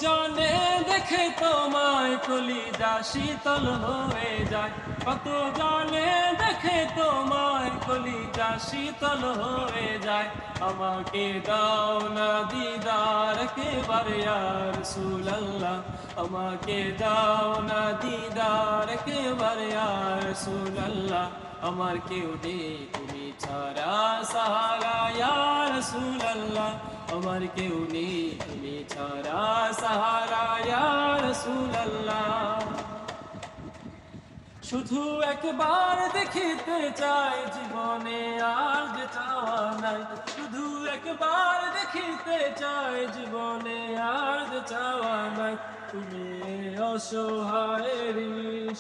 জনে দেখে তোমায় কলিজা শীতল হয়ে যায়, কত জনে দেখে তোমায় কলিজা শীতল হয়ে যায়। আমাকে দাও না দিদার একেবারে ইয়া রাসূলুল্লাহ, আমাকে দাও না দিদার একেবারে ইয়া রাসূলুল্লাহ। আমার কেউ নেই তুমি ছাড়া সাহারা ইয়া রাসূলুল্লাহ, আমার কেউ নেই তুমি ছাড়া সাহারা ইয়া রাসূলুল্লাহ। শুধু একবার দেখিতে চাই জীবনে আর যে চাওয়া নাই, শুধু একবার দেখিতে চাই জীবনে আর যে চাওয়া নাই। তুমি অসহায়েরই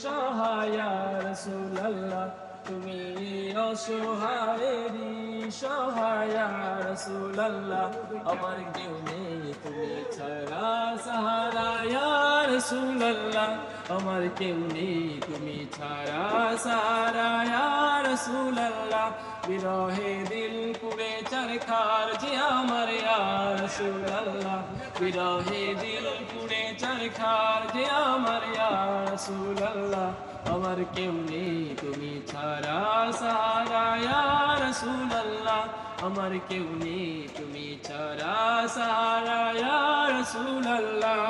সহায় ইয়া রাসূলুল্লাহ, তুমি অসহায়েরই সহায় ইয়া রাসূলুল্লাহ। আমার কেউ নেই তুমি ছাড়া সাহারা ইয়া রাসূলুল্লাহ, আমার কেউ নেই তুমি ছাড়া সাহারা ইয়া রাসূলুল্লাহ। বিরহে দিল পুড়ে চরখার যে আমার ইয়া রাসূলুল্লাহ, বিরহে দিল পুড়ে চরখার যে আমার ইয়া রাসূলুল্লাহ। আমার কেউ নেই তুমি ছাড়া সাহারা ইয়া রাসূলুল্লাহ, আমার কেউ নেই তুমি ছাড়া সাহারা ইয়া রাসূলুল্লাহ।